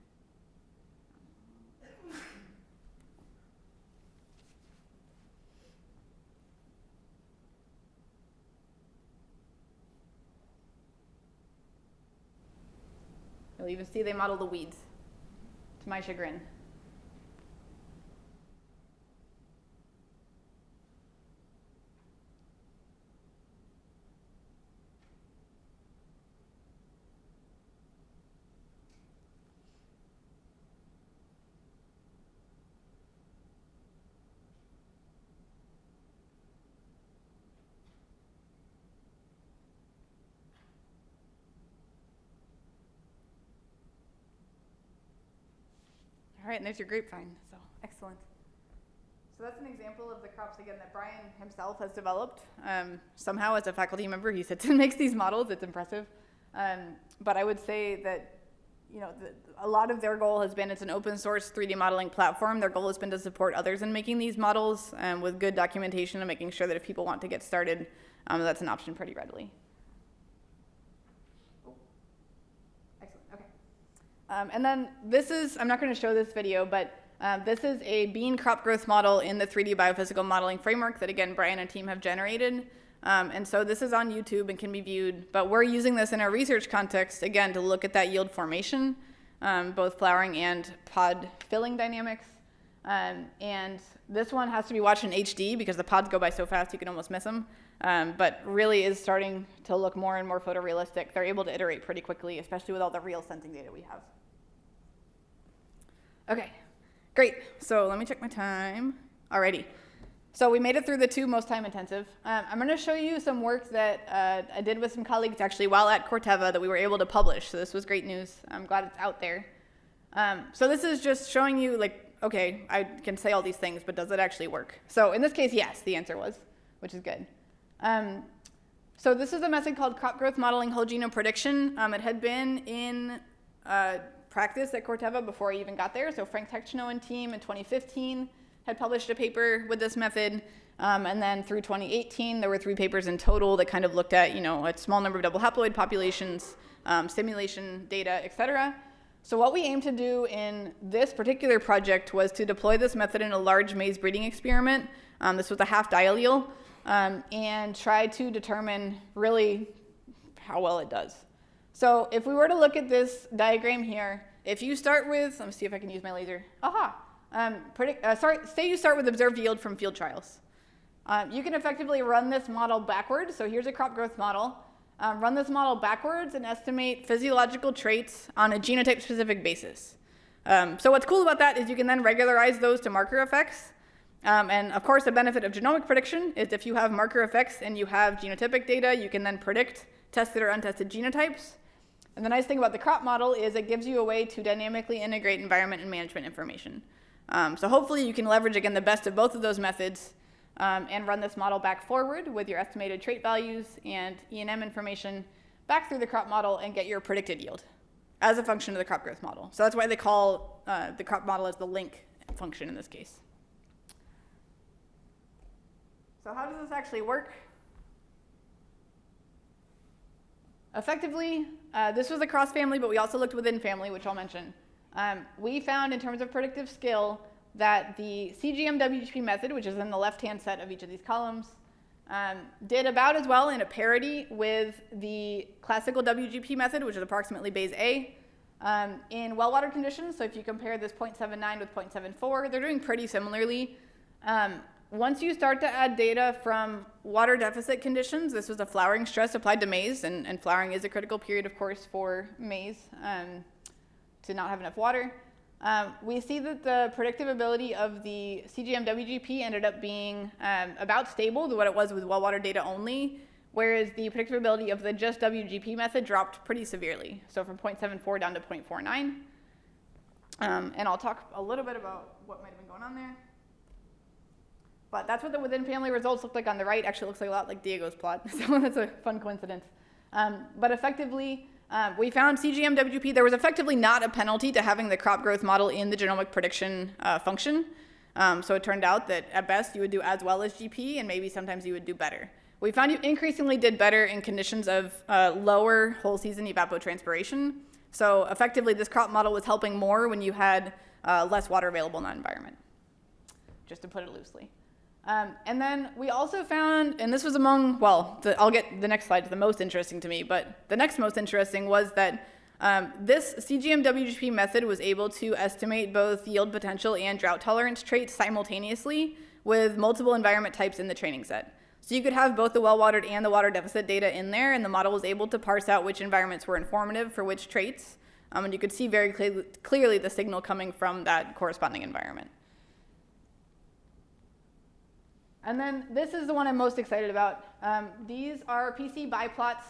You'll even see they model the weeds, to my chagrin. All right, and there's your grapevine, so excellent. So that's an example of the crops, again, that Brian himself has developed. Somehow, as a faculty member, he sits and makes these models. It's impressive. But I would say that, a lot of their goal has been, it's an open source 3D modeling platform. Their goal has been to support others in making these models with good documentation and making sure that if people want to get started, that's an option pretty readily. And then this is, I'm not going to show this video, but this is a bean crop growth model in the 3D biophysical modeling framework that, again, Brian and team have generated. And so this is on YouTube and can be viewed, but we're using this in our research context, again, to look at that yield formation, both flowering and pod filling dynamics. And this one has to be watched in HD because the pods go by so fast you can almost miss them, but really is starting to look more and more photorealistic. They're able to iterate pretty quickly, especially with all the real sensing data we have. Okay, great. So let me check my time. Alrighty. So we made it through the two most time intensive. I'm going to show you some work that I did with some colleagues actually while at Corteva that we were able to publish. So this was great news. I'm glad it's out there. So this is just showing you, like, okay, I can say all these things, but does it actually work? So in this case, yes, the answer was, which is good. So this is a method called crop growth modeling whole genome prediction. It had been in practice at Corteva before I even got there. So Frank Techno and team in 2015 had published a paper with this method. And then through 2018, there were 3 papers in total that kind of looked at, a small number of double haploid populations, simulation data, et cetera. So what we aimed to do in this particular project was to deploy this method in a large maize breeding experiment. This was a half diallele, and try to determine really how well it does. So if we were to look at this diagram here, if you start with, let me see if I can use my laser. Say you start with observed yield from field trials. You can effectively run this model backwards. So here's a crop growth model. Run this model backwards and estimate physiological traits on a genotype-specific basis. So what's cool about that is you can then regularize those to marker effects. And of course, the benefit of genomic prediction is if you have marker effects and you have genotypic data, you can then predict tested or untested genotypes. And the nice thing about the crop model is it gives you a way to dynamically integrate environment and management information. So hopefully you can leverage, again, the best of both of those methods and run this model back forward with your estimated trait values and E&M information back through the crop model and get your predicted yield as a function of the crop growth model. So that's why they call the crop model as the link function in this case. So how does this actually work? Effectively, this was across family, but we also looked within family, which I'll mention. We found in terms of predictive skill that the CGM-WGP method, which is in the left-hand set of each of these columns, did about as well in a parity with the classical WGP method, which is approximately Bayes A, in well-watered conditions. So if you compare this 0.79 with 0.74, they're doing pretty similarly. Once you start to add data from water deficit conditions, this was a flowering stress applied to maize, and flowering is a critical period, of course, for maize to not have enough water. We see that the predictive ability of the CGM-WGP ended up being about stable to what it was with well-watered data only, whereas the predictive ability of the just WGP method dropped pretty severely, so from 0.74 down to 0.49. And I'll talk a little bit about what might have been going on there. But that's what the within family results look like on the right. Actually looks like a lot like Diego's plot, so that's a fun coincidence. But effectively, we found CGM-WGP, there was effectively not a penalty to having the crop growth model in the genomic prediction function. So it turned out that at best you would do as well as GP, and maybe sometimes you would do better. We found you increasingly did better in conditions of lower whole season evapotranspiration. So effectively this crop model was helping more when you had less water available in that environment, just to put it loosely. And then we also found, and this was among, well, I'll get the next slide to the most interesting to me, but the next most interesting was that this CGM-WGP method was able to estimate both yield potential and drought tolerance traits simultaneously with multiple environment types in the training set. So you could have both the well-watered and the water deficit data in there, and the model was able to parse out which environments were informative for which traits. And you could see very clearly the signal coming from that corresponding environment. And then this is the one I'm most excited about. These are PC biplots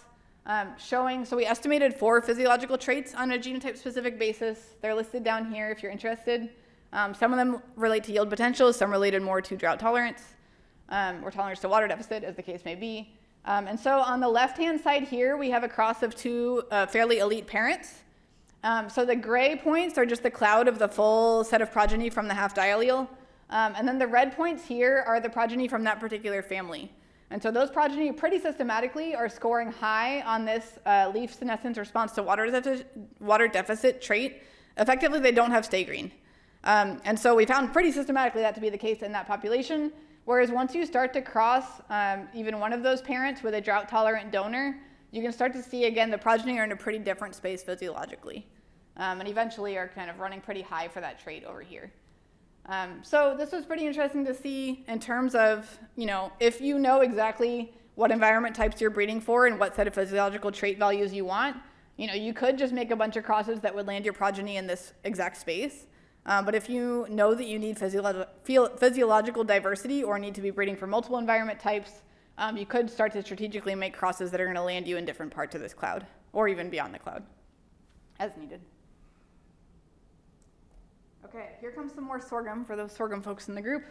showing, so we estimated 4 physiological traits on a genotype-specific basis. They're listed down here if you're interested. Some of them relate to yield potential, some related more to drought tolerance, or tolerance to water deficit, as the case may be. And so on the left-hand side here, we have a cross of 2 fairly elite parents. So the gray points are just the cloud of the full set of progeny from the half diallele. And then the red points here are the progeny from that particular family. And so those progeny pretty systematically are scoring high on this leaf senescence response to water deficit trait. Effectively, they don't have stay green. And so we found pretty systematically that to be the case in that population. Whereas once you start to cross even one of those parents with a drought-tolerant donor, you can start to see, again, the progeny are in a pretty different space physiologically. And eventually are kind of running pretty high for that trait over here. So this was pretty interesting to see in terms of, if you know exactly what environment types you're breeding for and what set of physiological trait values you want, you could just make a bunch of crosses that would land your progeny in this exact space. But if you know that you need physiological diversity or need to be breeding for multiple environment types, you could start to strategically make crosses that are going to land you in different parts of this cloud or even beyond the cloud as needed. Okay, here comes some more sorghum for those sorghum folks in the group.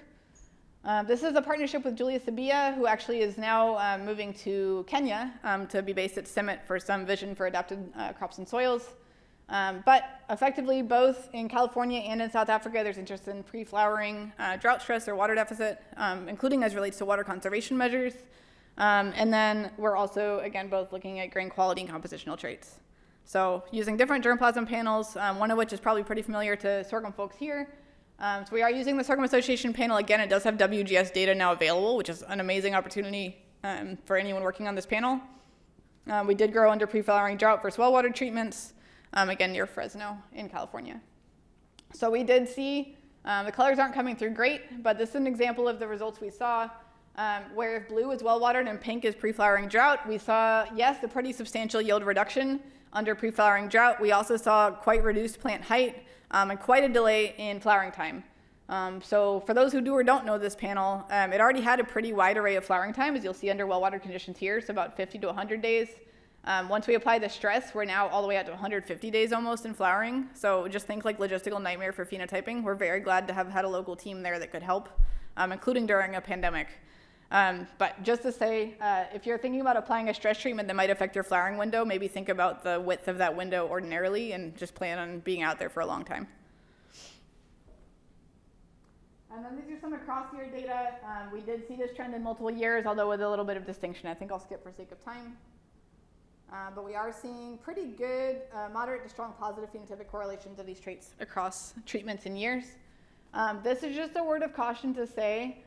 This is a partnership with Julia Sabia, who actually is now moving to Kenya to be based at CIMMYT for some vision for adapted crops and soils. But effectively, both in California and in South Africa, there's interest in pre-flowering drought stress or water deficit, including as relates to water conservation measures. And then we're also, again, both looking at grain quality and compositional traits. So using different germplasm panels, one of which is probably pretty familiar to sorghum folks here. So we are using the Sorghum Association panel. Again, it does have WGS data now available, which is an amazing opportunity for anyone working on this panel. We did grow under pre-flowering drought versus well-watered treatments, again, near Fresno in California. So we did see, the colors aren't coming through great, but this is an example of the results we saw, where if blue is well-watered and pink is pre-flowering drought, we saw, yes, a pretty substantial yield reduction under pre-flowering drought. We also saw quite reduced plant height and quite a delay in flowering time. So for those who do or don't know this panel, it already had a pretty wide array of flowering time, as you'll see under well-watered conditions here, so about 50 to 100 days. Once we apply the stress, we're now all the way out to 150 days almost in flowering. So just think like logistical nightmare for phenotyping. We're very glad to have had a local team there that could help including during a pandemic. But just to say, if you're thinking about applying a stress treatment that might affect your flowering window, maybe think about the width of that window ordinarily and just plan on being out there for a long time. And then these are some across-year data. We did see this trend in multiple years, although with a little bit of distinction. I think I'll skip for sake of time. But we are seeing pretty good moderate to strong positive phenotypic correlations of these traits across treatments and years. This is just a word of caution to say,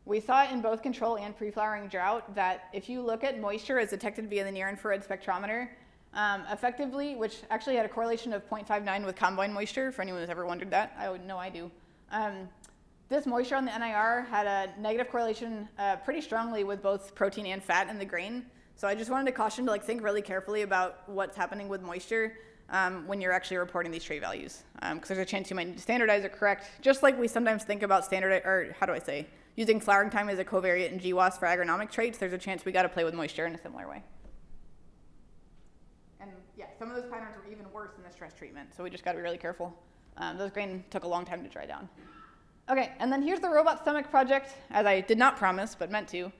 we saw it in both control and pre-flowering drought that if you look at moisture as detected via the near-infrared spectrometer, effectively, which actually had a correlation of 0.59 with combine moisture, for anyone who's ever wondered that, I know I do. This moisture on the NIR had a negative correlation pretty strongly with both protein and fat in the grain. So I just wanted to caution to think really carefully about what's happening with moisture when you're actually reporting these trait values, because there's a chance you might need to standardize or correct, just like we sometimes think about using flowering time as a covariate in GWAS for agronomic traits. There's a chance we got to play with moisture in a similar way. And yeah, some of those patterns were even worse in the stress treatment, so we just got to be really careful. Those grain took a long time to dry down. Okay, and then here's the robot stomach project, as I did not promise, but meant to.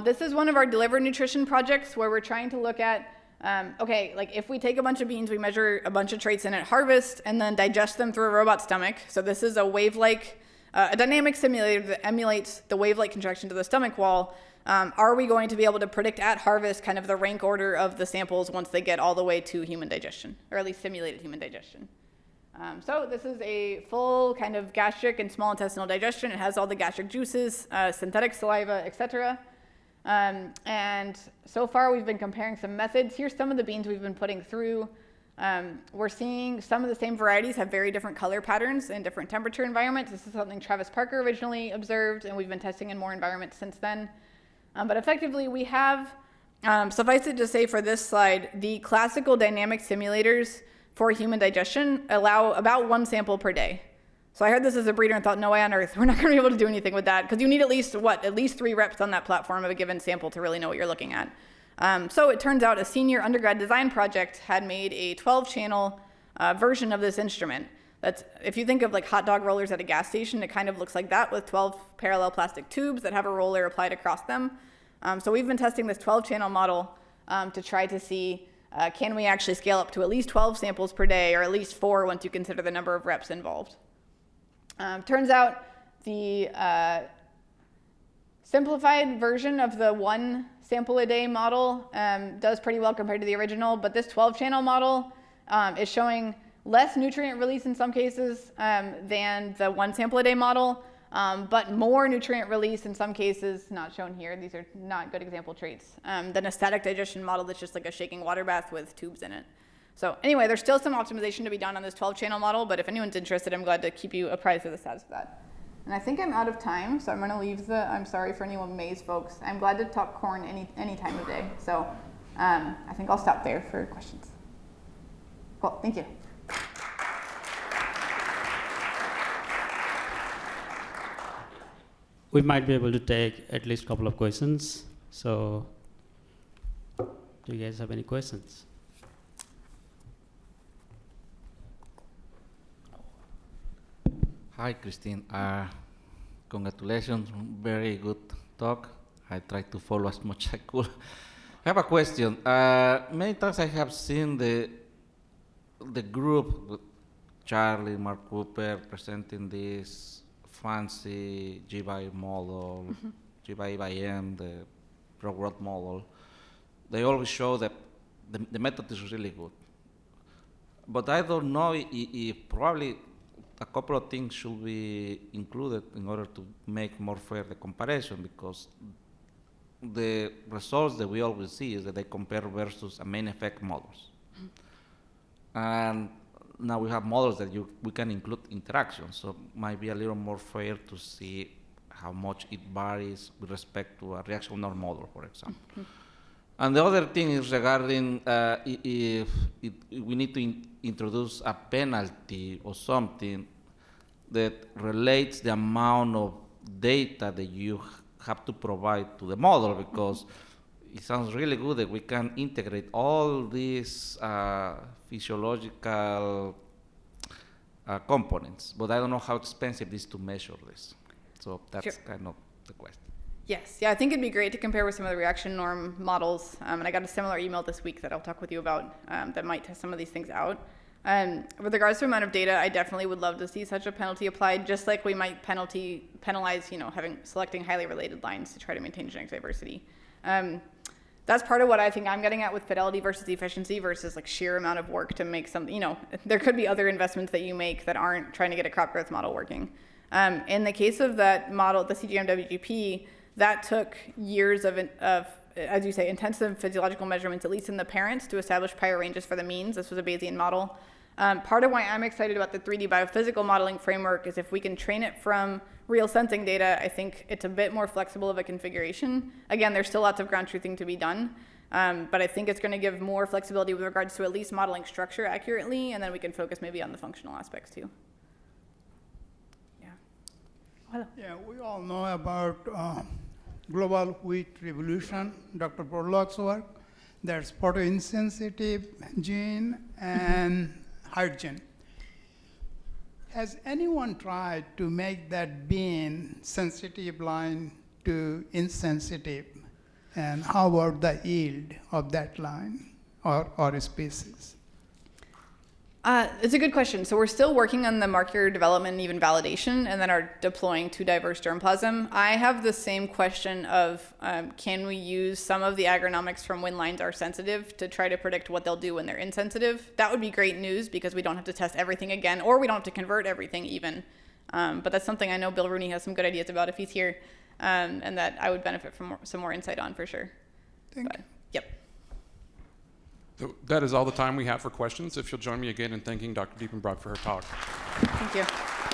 This is one of our delivered nutrition projects where we're trying to look at, if we take a bunch of beans, we measure a bunch of traits in at harvest and then digest them through a robot stomach. So this is a wave-like, a dynamic simulator that emulates the wave-like contraction to the stomach wall. Are we going to be able to predict at harvest kind of the rank order of the samples once they get all the way to human digestion, or at least simulated human digestion? So this is a full kind of gastric and small intestinal digestion. It has all the gastric juices, synthetic saliva, etc. And so far we've been comparing some methods. Here's some of the beans we've been putting through. We're seeing some of the same varieties have very different color patterns in different temperature environments. This is something Travis Parker originally observed, and we've been testing in more environments since then. But effectively we have, suffice it to say for this slide, the classical dynamic simulators for human digestion allow about 1 sample per day. So I heard this as a breeder and thought, no way on earth, we're not going to be able to do anything with that, because you need at least 3 reps on that platform of a given sample to really know what you're looking at. So it turns out a senior undergrad design project had made a 12-channel version of this instrument. That's, if you think of hot dog rollers at a gas station, it kind of looks like that with 12 parallel plastic tubes that have a roller applied across them. So we've been testing this 12-channel model to try to see can we actually scale up to at least 12 samples per day, or at least 4 once you consider the number of reps involved. Turns out the simplified version of the 1 sample a day model does pretty well compared to the original, but this 12-channel model is showing less nutrient release in some cases than the 1 sample a day model, but more nutrient release in some cases, not shown here, these are not good example traits, than a static digestion model that's just like a shaking water bath with tubes in it. So anyway, there's still some optimization to be done on this 12-channel model, but if anyone's interested, I'm glad to keep you apprised of the status of that. And I think I'm out of time, so I'm going to leave I'm sorry for anyone maize folks. I'm glad to talk corn any time of day. So I think I'll stop there for questions. Cool, thank you. We might be able to take at least a couple of questions. So do you guys have any questions? Hi, Christine. Congratulations, very good talk. I tried to follow as much as I could. I have a question. Many times I have seen the group, Charlie, Mark Cooper, presenting this fancy G/M model, G/M, the real-world model. They always show that the method is really good. But I don't know if probably a couple of things should be included in order to make more fair the comparison, because the results that we always see is that they compare versus a main effect models. And now we have models that we can include interactions, so it might be a little more fair to see how much it varies with respect to a reaction or model, for example. And the other thing is regarding if we need to introduce a penalty or something that relates the amount of data that you have to provide to the model, because it sounds really good that we can integrate all these physiological components, but I don't know how expensive it is to measure this. So that's Sure. kind of the question. Yes, yeah, I think it'd be great to compare with some of the reaction norm models. And I got a similar email this week that I'll talk with you about that might test some of these things out. With regards to amount of data, I definitely would love to see such a penalty applied, just like we might penalize, selecting highly related lines to try to maintain genetic diversity. That's part of what I think I'm getting at with fidelity versus efficiency versus like sheer amount of work to make something, there could be other investments that you make that aren't trying to get a crop growth model working. In the case of that model, the CGM-WGP, that took years of, as you say, intensive physiological measurements, at least in the parents, to establish prior ranges for the means. This was a Bayesian model. Part of why I'm excited about the 3D biophysical modeling framework is if we can train it from real sensing data, I think it's a bit more flexible of a configuration. Again, there's still lots of ground truthing to be done, but I think it's going to give more flexibility with regards to at least modeling structure accurately, and then we can focus maybe on the functional aspects too. Yeah. Hello. Yeah, we all know about global wheat revolution, Dr. Borlaug's work. There's photoinsensitive gene and height gene. Has anyone tried to make that bean sensitive line to insensitive? And how about the yield of that line or species? It's a good question. So we're still working on the marker development and even validation, and then are deploying to diverse germplasm. I have the same question of can we use some of the agronomics from when lines are sensitive to try to predict what they'll do when they're insensitive? That would be great news because we don't have to test everything again, or we don't have to convert everything even. But that's something I know Bill Rooney has some good ideas about if he's here, and that I would benefit from some more insight on for sure. Thank you. Yep. So that is all the time we have for questions. If you'll join me again in thanking Dr. Diepenbrock for her talk. Thank you.